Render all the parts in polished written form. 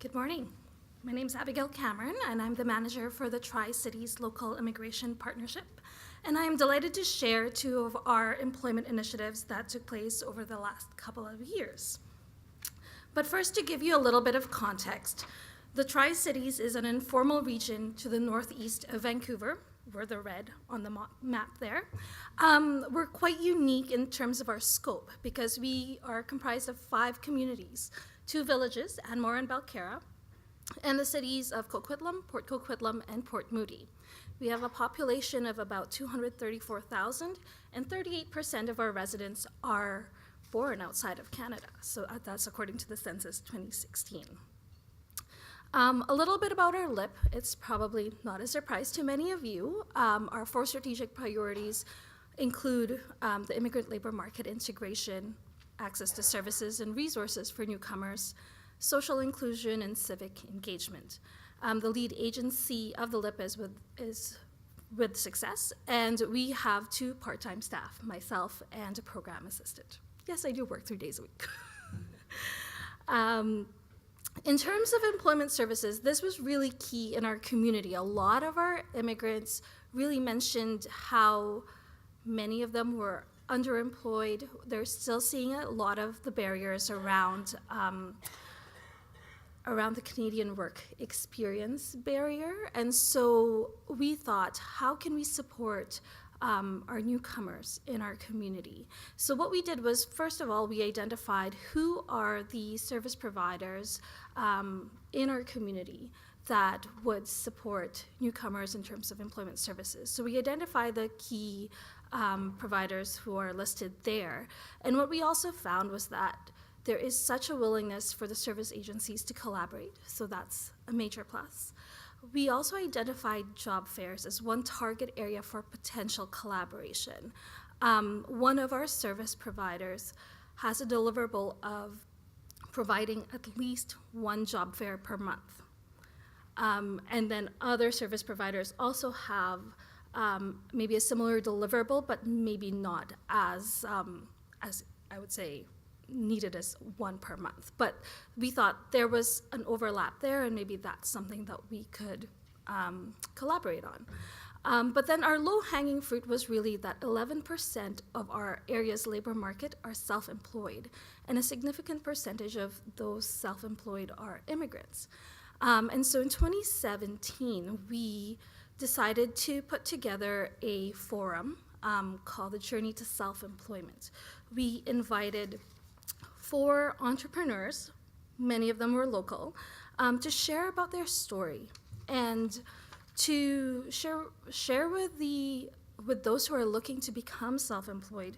Good morning. My name is Abigail Cameron, and I'm the manager for the Tricities Local Immigration Partnership. And I'm delighted to share two of our employment initiatives that took place over the last couple of years. But first, to give you a little bit of context, the Tri-Cities is an informal region to the northeast of Vancouver. We're the red on the map there. We're quite unique in terms of our scope because we are comprised of 5 communities, 2 villages, Anmore and Balcarra, and the cities of Coquitlam, Port Coquitlam, and Port Moody. We have a population of about 234,000, and 38% of our residents are born outside of Canada. So that's according to the Census 2016. A little bit about our LIP. It's probably not a surprise to many of you. Our 4 strategic priorities include the immigrant labor market integration, access to services and resources for newcomers, social inclusion, and civic engagement. The lead agency of the LIP is with Success, and we have 2 part-time staff, myself and a program assistant. Yes, I do work 3 days a week. In terms of employment services, this was really key in our community. A lot of our immigrants really mentioned how many of them were underemployed. They're still seeing a lot of the barriers around the Canadian work experience barrier. And so we thought, how can we support our newcomers in our community? So what we did was, first of all, we identified who are the service providers in our community that would support newcomers in terms of employment services. So we identified the key providers who are listed there. And what we also found was that there is such a willingness for the service agencies to collaborate, so that's a major plus. We also identified job fairs as one target area for potential collaboration. One of our service providers has a deliverable of providing at least 1 job fair per month. And then other service providers also have maybe a similar deliverable, but maybe not as I would say, needed as 1 per month. But we thought there was an overlap there, and maybe that's something that we could collaborate on. But then our low-hanging fruit was really that 11% of our area's labor market are self-employed, and a significant percentage of those self-employed are immigrants. And so in 2017, we decided to put together a forum called the Journey to Self-Employment. We invited 4 entrepreneurs, many of them were local, to share about their story and to share with those who are looking to become self-employed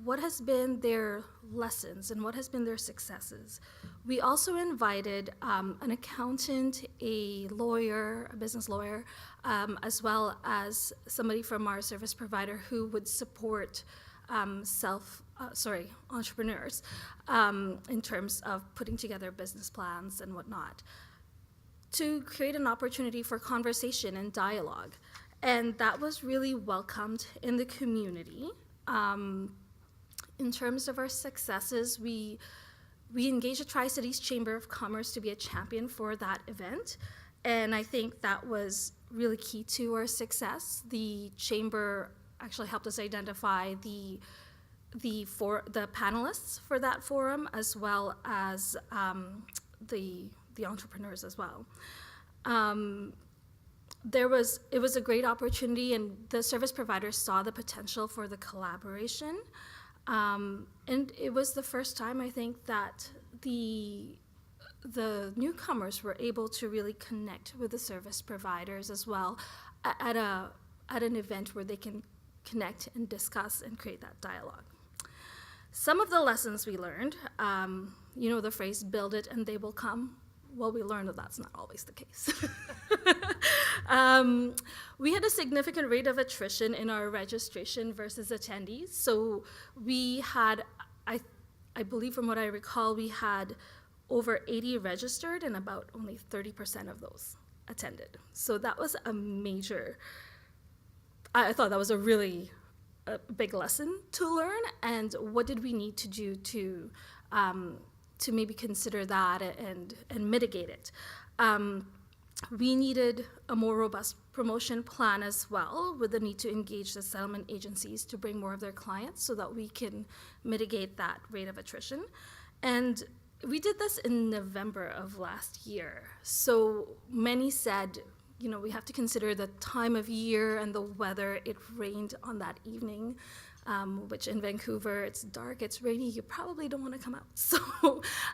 what has been their lessons and what has been their successes. We also invited an accountant, a lawyer, a business lawyer, as well as somebody from our service provider who would support entrepreneurs in terms of putting together business plans and whatnot, to create an opportunity for conversation and dialogue. And that was really welcomed in the community. In terms of our successes, we engaged the Tri-Cities Chamber of Commerce to be a champion for that event. And I think that was really key to our success. The chamber actually helped us identify the panelists for that forum, as well as the entrepreneurs as well. It was a great opportunity, and the service providers saw the potential for the collaboration. And it was the first time, I think, that the newcomers were able to really connect with the service providers as well at an event where they can connect and discuss and create that dialogue. Some of the lessons we learned, the phrase, build it and they will come. Well, we learned that that's not always the case. We had a significant rate of attrition in our registration versus attendees. So we had, I believe from what I recall, we had over 80 registered and about only 30% of those attended. So that was a major, I thought that was a really big lesson to learn. And what did we need to do to to maybe consider that and mitigate it. We needed a more robust promotion plan as well, with the need to engage the settlement agencies to bring more of their clients so that we can mitigate that rate of attrition. And we did this in November of last year. So many said, we have to consider the time of year and the weather. It rained on that evening, which in Vancouver, it's dark, it's rainy, you probably don't want to come out. So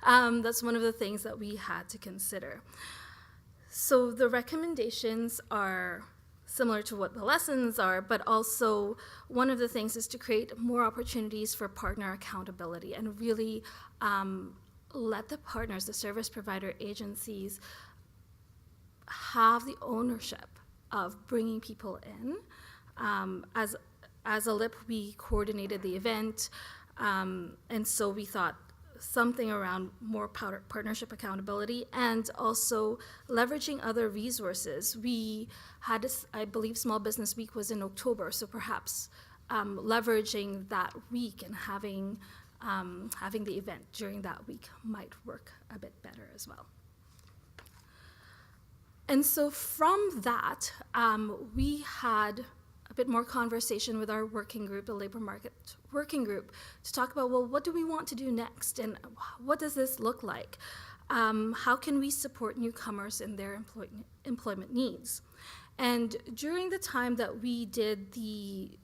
that's one of the things that we had to consider. So the recommendations are similar to what the lessons are, but also one of the things is to create more opportunities for partner accountability and really let the partners, the service provider agencies, have the ownership of bringing people in. As a LIP, we coordinated the event, and so we thought something around more partnership accountability and also leveraging other resources. We had, I believe, Small Business Week was in October, so perhaps leveraging that week and having the event during that week might work a bit better as well. And so from that, we had a bit more conversation with our working group, the labor market working group, to talk about, well, what do we want to do next, and what does this look like? How can we support newcomers in their employment needs? And during the time that we did the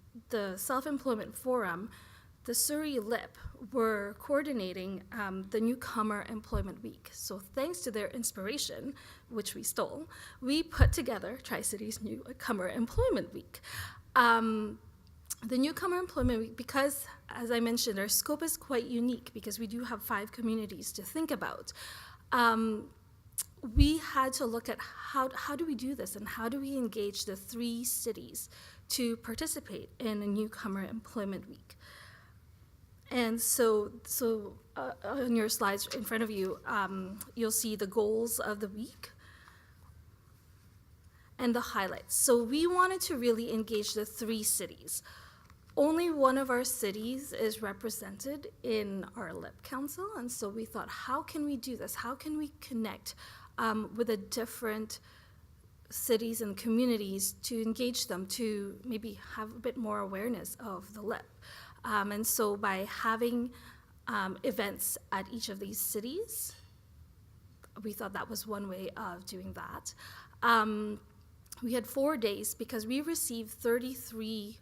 self-employment forum, the Surrey LIP were coordinating the Newcomer Employment Week. So thanks to their inspiration, which we stole, we put together Tricities Newcomer Employment Week. The Newcomer Employment Week, because, as I mentioned, our scope is quite unique because we do have 5 communities to think about. We had to look at how do we do this and how do we engage the 3 cities to participate in a Newcomer Employment Week. And so on your slides in front of you, you'll see the goals of the week and the highlights. So we wanted to really engage the 3 cities. Only one of our cities is represented in our LIP Council, and so we thought, how can we do this? How can we connect with the different cities and communities to engage them, to maybe have a bit more awareness of the LIP? And so by having events at each of these cities, we thought that was one way of doing that. We had 4 days because we received 33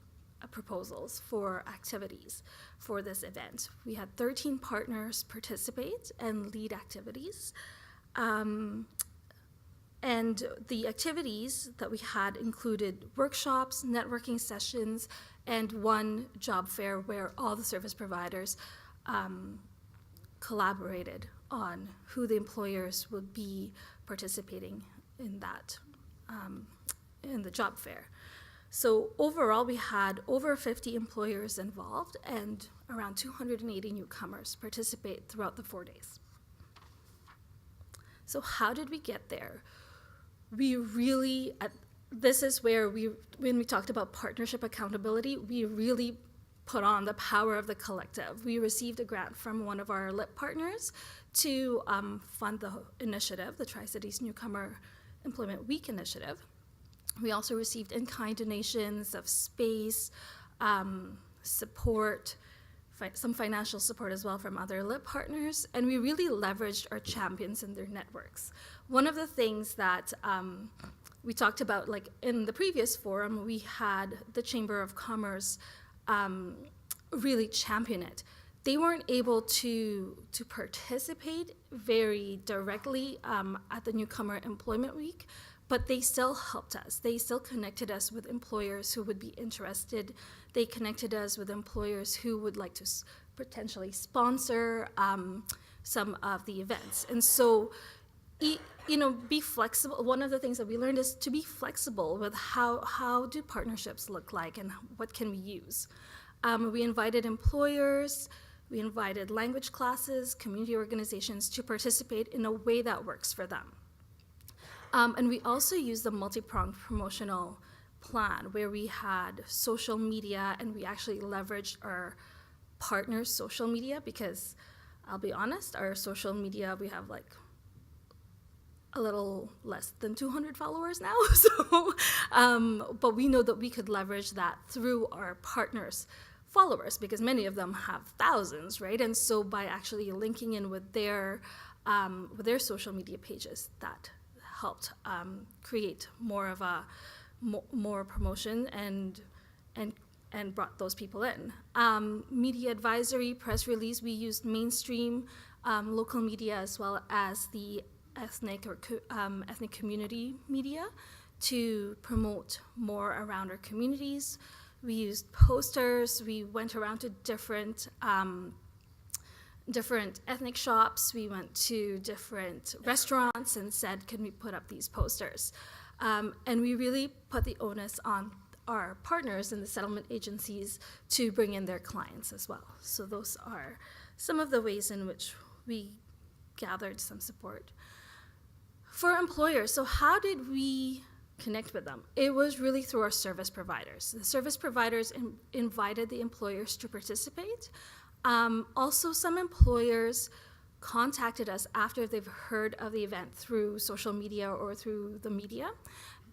proposals for activities for this event. We had 13 partners participate and lead activities. And the activities that we had included workshops, networking sessions, and 1 job fair where all the service providers collaborated on who the employers would be participating in that, in the job fair. So overall, we had over 50 employers involved and around 280 newcomers participate throughout the 4 days. So how did we get there? We really, this is where when we talked about partnership accountability, we really put on the power of the collective. We received a grant from one of our LIP partners to fund the initiative, the Tricities Newcomer Employment Week initiative. We also received in-kind donations of space, support, some financial support as well from other LIP partners, and we really leveraged our champions and their networks. One of the things that we talked about, like in the previous forum, we had the Chamber of Commerce really champion it. They weren't able to participate very directly at the Newcomer Employment Week, but they still helped us. They still connected us with employers who would be interested. They connected us with employers who would like to potentially sponsor some of the events. And so, be flexible. One of the things that we learned is to be flexible with how do partnerships look like and what can we use. We invited employers, we invited language classes, community organizations to participate in a way that works for them. And we also used a multi-pronged promotional plan where we had social media and we actually leveraged our partners' social media because I'll be honest, our social media, we have like a little less than 200 followers now. But we know that we could leverage that through our partners' followers, because many of them have thousands, right? And so by actually linking in with their social media pages, that helped create more of a more promotion and brought those people in. Media advisory, press release, we used mainstream local media as well as the ethnic community media to promote more around our communities. We used posters. We went around to different ethnic shops. We went to different restaurants and said, can we put up these posters? And we really put the onus on our partners in the settlement agencies to bring in their clients as well. So those are some of the ways in which we gathered some support. For employers, so how did we connect with them? It was really through our service providers. The service providers invited the employers to participate. Also, some employers contacted us after they've heard of the event through social media or through the media,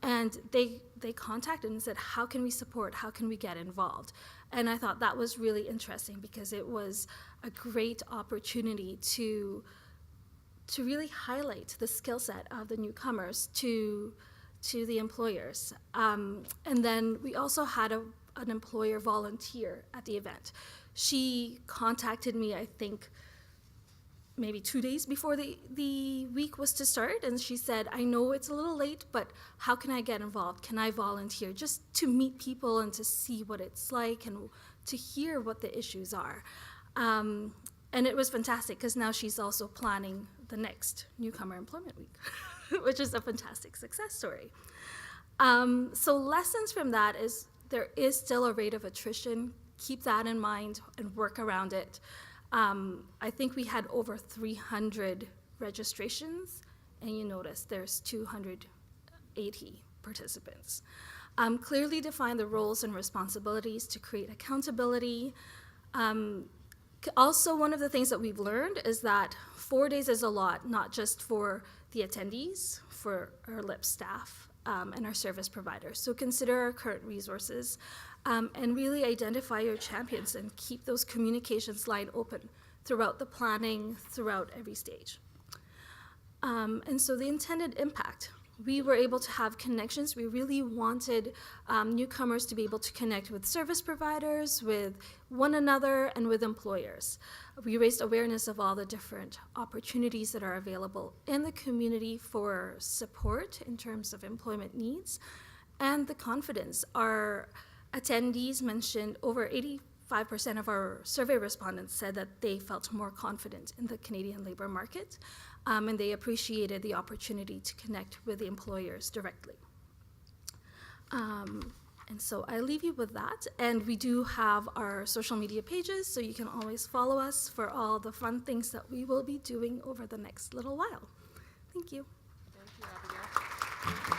and they contacted and said, how can we support? How can we get involved? And I thought that was really interesting because it was a great opportunity to really highlight the skill set of the newcomers to the employers. And then we also had an employer volunteer at the event. She contacted me, I think, maybe 2 days before the week was to start, and she said, I know it's a little late, but how can I get involved? Can I volunteer? Just to meet people and to see what it's like and to hear what the issues are. And it was fantastic because now she's also planning the next Newcomer Employment Week, which is a fantastic success story. So lessons from that is there is still a rate of attrition. Keep that in mind and work around it. I think we had over 300 registrations, and you notice there's 280 participants. Clearly define the roles and responsibilities to create accountability. Also, one of the things that we've learned is that 4 days is a lot, not just for the attendees, for our LIP staff and our service providers. So consider our current resources and really identify your champions and keep those communications line open throughout the planning, throughout every stage. And so the intended impact. We were able to have connections. We really wanted newcomers to be able to connect with service providers, with one another, and with employers. We raised awareness of all the different opportunities that are available in the community for support in terms of employment needs and the confidence. Our attendees mentioned over 85% of our survey respondents said that they felt more confident in the Canadian labor market. And they appreciated the opportunity to connect with the employers directly. And so I leave you with that. And we do have our social media pages, so you can always follow us for all the fun things that we will be doing over the next little while. Thank you. Thank you, Abigail.